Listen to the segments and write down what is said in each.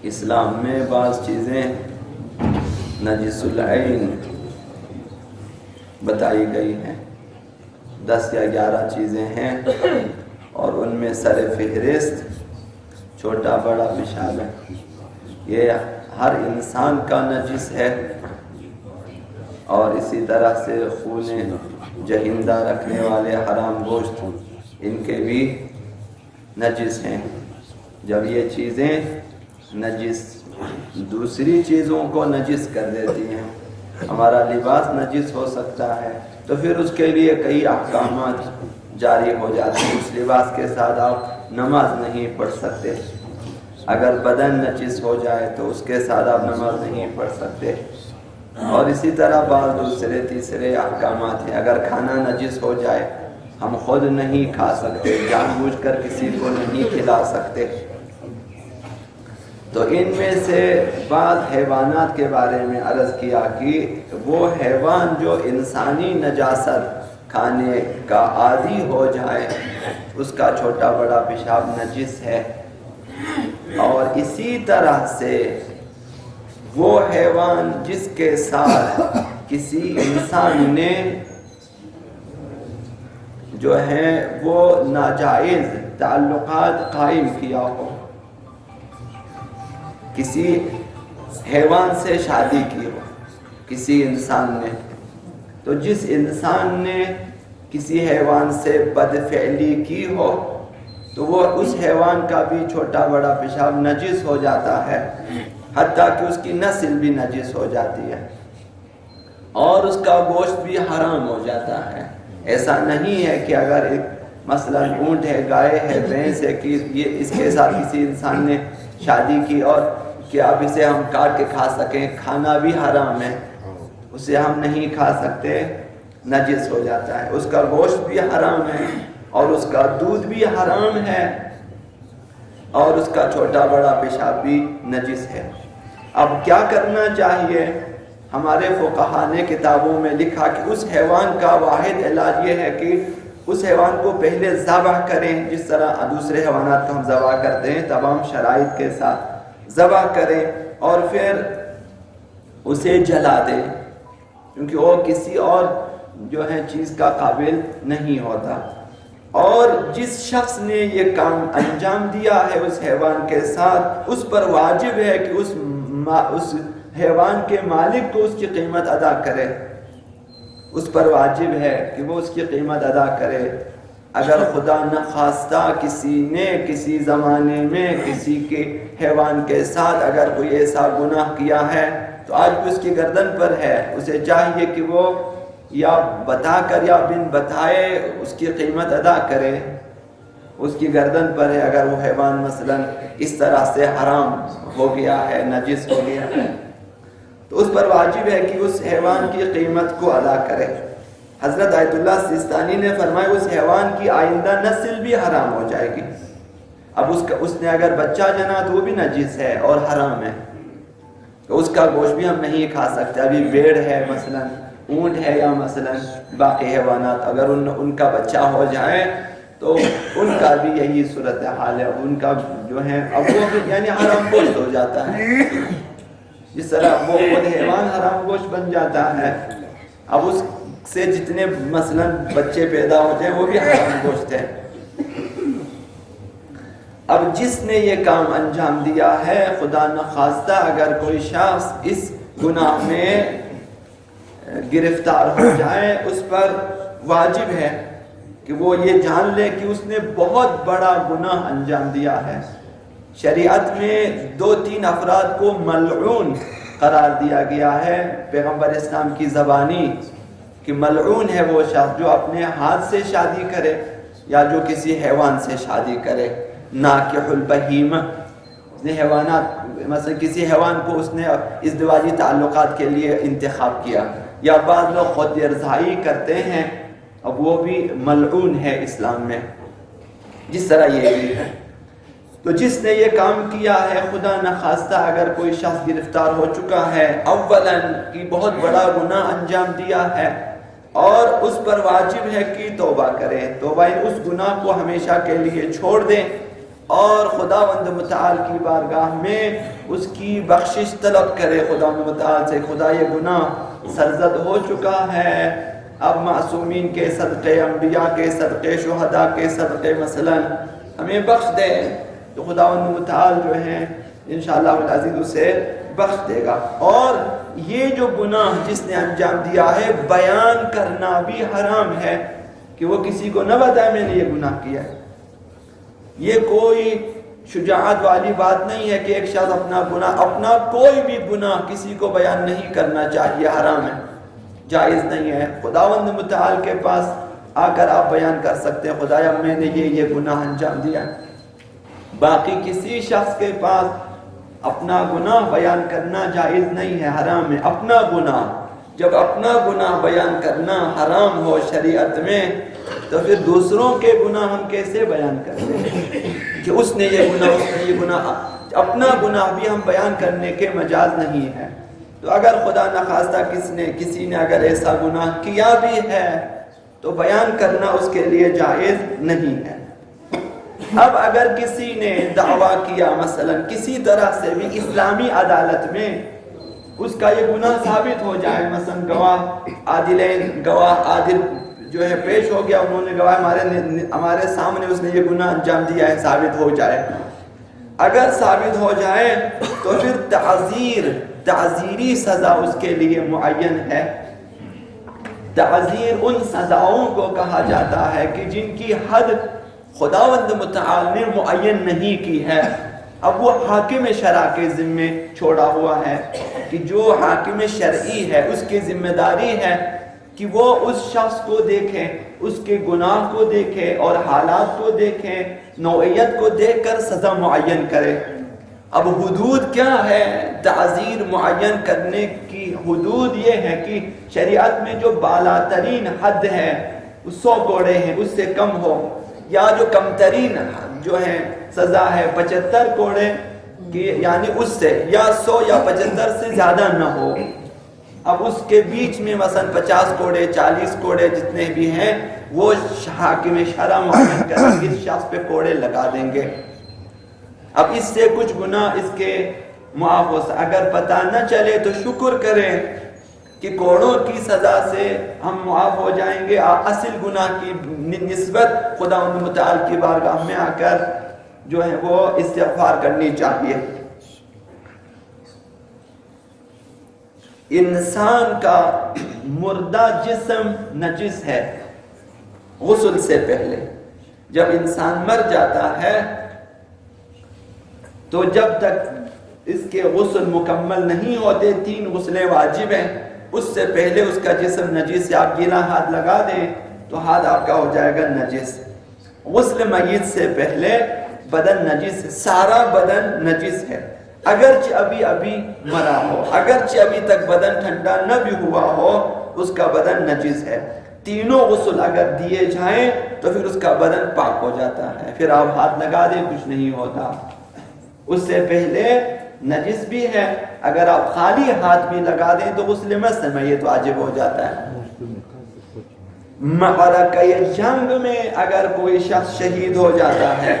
اسلام میں بعض چیزیں نجس العین بتائی گئی ہیں، 10 یا 11 چیزیں ہیں، اور ان میں سر فہرست چھوٹا بڑا پیشاب ہے۔ یہ ہر انسان کا نجس ہے، اور اسی طرح سے خون جہندہ رکھنے والے حرام گوشت ان کے بھی نجس ہیں۔ جب یہ چیزیں نجس دوسری چیزوں کو نجس کر دیتی ہیں، ہمارا لباس نجس ہو سکتا ہے تو پھر اس کے لیے کئی احکامات جاری ہو جاتے ہیں۔ اس لباس کے ساتھ آپ نماز نہیں پڑھ سکتے، اگر بدن نجس ہو جائے تو اس کے ساتھ آپ نماز نہیں پڑھ سکتے، اور اسی طرح بعض دوسرے تیسرے احکامات ہیں۔ اگر کھانا نجس ہو جائے ہم خود نہیں کھا سکتے، جان بوجھ کر کسی کو نہیں کھلا سکتے۔ تو ان میں سے بعض حیوانات کے بارے میں عرض کیا کہ وہ حیوان جو انسانی نجاست کھانے کا عادی ہو جائے اس کا چھوٹا بڑا پیشاب نجس ہے، اور اسی طرح سے وہ حیوان جس کے ساتھ کسی انسان نے جو ہے وہ ناجائز تعلقات قائم کیا ہو، کسی حیوان سے شادی کی ہو کسی انسان نے، تو جس انسان نے کسی حیوان سے بدفعلی کی ہو تو وہ اس حیوان کا بھی چھوٹا بڑا پیشاب نجس ہو جاتا ہے، حتیٰ کہ اس کی نسل بھی نجس ہو جاتی ہے، اور اس کا گوشت بھی حرام ہو جاتا ہے۔ ایسا نہیں ہے کہ اگر ایک مثلا اونٹ ہے، گائے ہے، بھینس ہے کہ یہ اس کے ساتھ کسی انسان نے شادی کی اور کہ اب اسے ہم کاٹ کے کھا سکیں، کھانا بھی حرام ہے، اسے ہم نہیں کھا سکتے، نجس ہو جاتا ہے، اس کا گوشت بھی حرام ہے اور اس کا دودھ بھی حرام ہے، اور اس کا چھوٹا بڑا پیشاب بھی نجس ہے۔ اب کیا کرنا چاہیے؟ ہمارے فقہا نے کتابوں میں لکھا کہ اس حیوان کا واحد علاج یہ ہے کہ اس حیوان کو پہلے ذبح کریں، جس طرح دوسرے حیوانات کو ہم ذبح کرتے ہیں تمام شرائط کے ساتھ ذبح کریں، اور پھر اسے جلا دیں، کیونکہ وہ کسی اور جو ہے چیز کا قابل نہیں ہوتا۔ اور جس شخص نے یہ کام انجام دیا ہے اس حیوان کے ساتھ، اس پر واجب ہے کہ اس حیوان کے مالک کو اس کی قیمت ادا کرے، اس پر واجب ہے کہ وہ اس کی قیمت ادا کرے۔ اگر خدا نخواستہ کسی نے کسی زمانے میں کسی کے حیوان کے ساتھ اگر کوئی ایسا گناہ کیا ہے تو آج بھی اس کی گردن پر ہے، اسے چاہیے کہ وہ یا بتا کر یا بن بتائے اس کی قیمت ادا کرے، اس کی گردن پر ہے۔ اگر وہ حیوان مثلا اس طرح سے حرام ہو گیا ہے، نجس ہو گیا ہے، تو اس پر واجب ہے کہ اس حیوان کی قیمت کو ادا کرے۔ حضرت آیت اللہ سیستانی نے فرمایا اس حیوان کی آئندہ نسل بھی حرام ہو جائے گی۔ اب اس نے اگر بچہ جنا تو وہ بھی نجس ہے اور حرام ہے، تو اس کا گوشت بھی ہم نہیں کھا سکتے۔ ابھی بھیڑ ہے مثلا، اونٹ ہے، یا مثلا باقی حیوانات اگر ان کا بچہ ہو جائے تو ان کا بھی یہی صورتحال ہے، ان کا جو ہے اب وہ یعنی حرام گوشت ہو جاتا ہے، جس طرح وہ خود حیوان حرام گوشت بن جاتا ہے۔ اب اس سے جتنے مثلا بچے پیدا ہوتے ہیں وہ بھی حرام گوشت ہے۔ اب جس نے یہ کام انجام دیا ہے، خدا نخواستہ اگر کوئی شخص اس گناہ میں گرفتار ہو جائے، اس پر واجب ہے کہ وہ یہ جان لے کہ اس نے بہت بڑا گناہ انجام دیا ہے۔ شریعت میں 2-3 افراد کو ملعون قرار دیا گیا ہے پیغمبر اسلام کی زبانی، کہ ملعون ہے وہ شخص جو اپنے ہاتھ سے شادی کرے یا جو کسی حیوان سے شادی کرے۔ ناکح البہیمہ، اس نے حیوانات مثلا کسی حیوان کو اس نے ازدواجی تعلقات کے لیے انتخاب کیا، یا بعض لوگ خود ارضائی کرتے ہیں، اب وہ بھی ملعون ہے اسلام میں، جس طرح یہ بھی ہے۔ تو جس نے یہ کام کیا ہے، خدا نخواستہ اگر کوئی شخص گرفتار ہو چکا ہے، اولاً کہ بہت بڑا گناہ انجام دیا ہے، اور اس پر واجب ہے کہ توبہ کرے، توبہ اس گناہ کو ہمیشہ کے لیے چھوڑ دیں، اور خداوند متعال کی بارگاہ میں اس کی بخشش طلب کرے خداوند متعال سے، خدا یہ گناہ سرزد ہو چکا ہے، اب معصومین کے صدقے، انبیاء کے صدقے، شہداء کے صدقے مثلا ہمیں بخش دے، تو خداوند متعال جو ہے انشاءاللہ العزیز اسے بخش دے گا۔ اور یہ جو گناہ جس نے انجام دیا ہے، بیان کرنا بھی حرام ہے، کہ وہ کسی کو نہ بتائے میں نے یہ گناہ کیا ہے۔ یہ کوئی شجاعت والی بات نہیں ہے کہ ایک شخص اپنا گناہ، اپنا کوئی بھی گناہ کسی کو بیان نہیں کرنا چاہیے، حرام ہے، جائز نہیں ہے۔ خداوند متعال کے پاس آ کر آپ بیان کر سکتے ہیں خدایا میں نے یہ گناہ انجام دیا ہے۔ باقی کسی شخص کے پاس اپنا گناہ بیان کرنا جائز نہیں ہے، حرام ہے۔ اپنا گناہ، جب اپنا گناہ بیان کرنا حرام ہو شریعت میں، تو پھر دوسروں کے گناہ ہم کیسے بیان کرتے ہیں کہ اس نے یہ گناہ، اس نے یہ گناہ، اپنا گناہ بھی ہم بیان کرنے کے مجاز نہیں ہے۔ تو اگر خدا نخواستہ کسی نے اگر ایسا گناہ کیا بھی ہے تو بیان کرنا اس کے لیے جائز نہیں ہے۔ اب اگر کسی نے دعویٰ کیا مثلا کسی طرح سے بھی اسلامی عدالت میں اس کا یہ گناہ ثابت ہو جائے، مثلا گواہ عادل جو ہے پیش ہو گیا، انہوں نے گواہ ہمارے سامنے اس نے یہ گناہ انجام دیا ہے، ثابت ہو جائے، اگر ثابت ہو جائے تو پھر تعزیری سزا اس کے لیے معین ہے۔ تعزیر ان سزاؤں کو کہا جاتا ہے کہ جن کی حد خداوند متعال نے معین نہیں کی ہے، اب وہ حاکم شرع کے ذمے چھوڑا ہوا ہے، کہ جو حاکم شرعی ہے اس کی ذمہ داری ہے کہ وہ اس شخص کو دیکھے، اس کے گناہ کو دیکھے اور حالات کو دیکھے، نوعیت کو دیکھ کر سزا معین کرے۔ اب حدود کیا ہے؟ تعزیر معین کرنے کی حدود یہ ہے کہ شریعت میں جو بالاترین حد ہے 100 کوڑے ہیں، اس سے کم ہو، یا جو کم ترین جو ہے سزا ہے 75 کوڑے کی، یعنی اس سے یا 100 یا 75 سے زیادہ نہ ہو۔ اب اس کے بیچ میں مثلا 50 کوڑے 40 کوڑے جتنے بھی ہیں وہ حاکم شرع معین کر اس شخص پہ کوڑے لگا دیں گے۔ اب اس سے کچھ گناہ اس کے معاف ہو، اگر پتہ نہ چلے تو شکر کریں کہ کوڑوں کی سزا سے ہم معاف ہو جائیں گے، اصل گناہ کی نسبت خداوند متعال کی بارگاہ میں آ کر جو ہے وہ استغفار کرنی چاہیے۔ انسان کا مردہ جسم نجس ہے غسل سے پہلے۔ جب انسان مر جاتا ہے تو جب تک اس کے غسل مکمل نہیں ہوتے، 3 غسلیں واجب ہیں، اس سے پہلے اس کا جسم نجس ہے۔ آپ گیلا ہاتھ لگا دیں تو ہاتھ آپ کا ہو جائے گا نجس۔ غسل میت سے پہلے بدن نجس ہے، سارا بدن نجس ہے، اگرچہ ابھی مرا ہو، اگرچہ ابھی تک بدن ٹھنڈا نہ بھی ہوا ہو، اس کا بدن نجس ہے۔ تینوں غسل اگر دیے جائیں تو پھر اس کا بدن پاک ہو جاتا ہے، پھر آپ ہاتھ لگا دیں کچھ نہیں ہوتا۔ اس سے پہلے نجس بھی ہے، اگر آپ خالی ہاتھ بھی لگا دیں تو غسل مس میں یہ تو واجب ہو جاتا ہے۔ معرکہ جنگ میں اگر کوئی شخص شہید ہو جاتا ہے،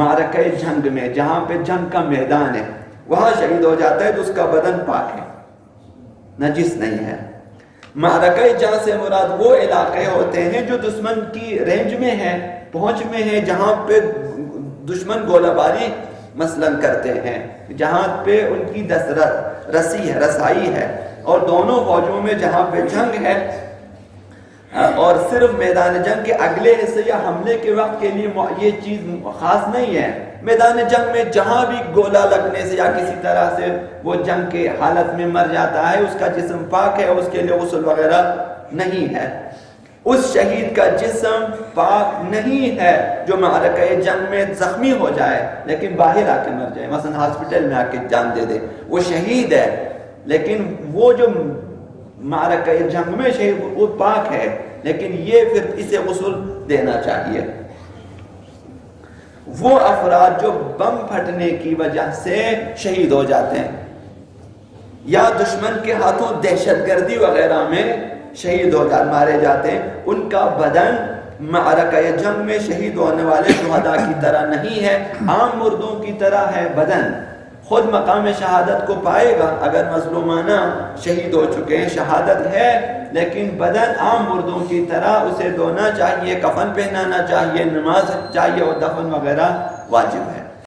معرکہ جنگ میں جہاں پہ جنگ کا میدان ہے وہاں شہید ہو جاتا ہے تو اس کا بدن پاک ہے، نجس نہیں ہے۔ معرکہ جنگ سے مراد وہ علاقے ہوتے ہیں جو دشمن کی رینج میں ہے، پہنچ میں ہے، جہاں پہ دشمن گولہ باری مثلا کرتے ہیں، جہاں پہ ان کی رسائی ہے، اور دونوں فوجوں میں جہاں پہ جنگ ہے، اور صرف میدان جنگ کے اگلے حصے یا حملے کے وقت کے لیے یہ چیز خاص نہیں ہے۔ میدان جنگ میں جہاں بھی گولہ لگنے سے یا کسی طرح سے وہ جنگ کے حالت میں مر جاتا ہے، اس کا جسم پاک ہے، اس کے لیے غسل وغیرہ نہیں ہے۔ اس شہید کا جسم پاک نہیں ہے جو معرکہ جنگ میں زخمی ہو جائے لیکن باہر آ کے مر جائے، مثلا ہاسپٹل میں آ کے جان دے دے، وہ شہید ہے، لیکن وہ جو معرکہ جنگ میں شہید وہ پاک ہے، لیکن یہ پھر اسے غسل دینا چاہیے۔ وہ افراد جو بم پھٹنے کی وجہ سے شہید ہو جاتے ہیں یا دشمن کے ہاتھوں دہشت گردی وغیرہ میں شہید ہو جاتے مارے جاتے ہیں، ان کا بدن معرکہ جنگ میں شہید ہونے والے شہداء کی طرح نہیں ہے، عام مردوں کی طرح ہے بدن، خود مقام شہادت کو پائے گا اگر مظلومانہ شہید ہو چکے ہیں، شہادت ہے لیکن بدن عام مردوں کی طرح اسے دھونا چاہیے، کفن پہنانا چاہیے، نماز چاہیے اور دفن وغیرہ واجب ہے۔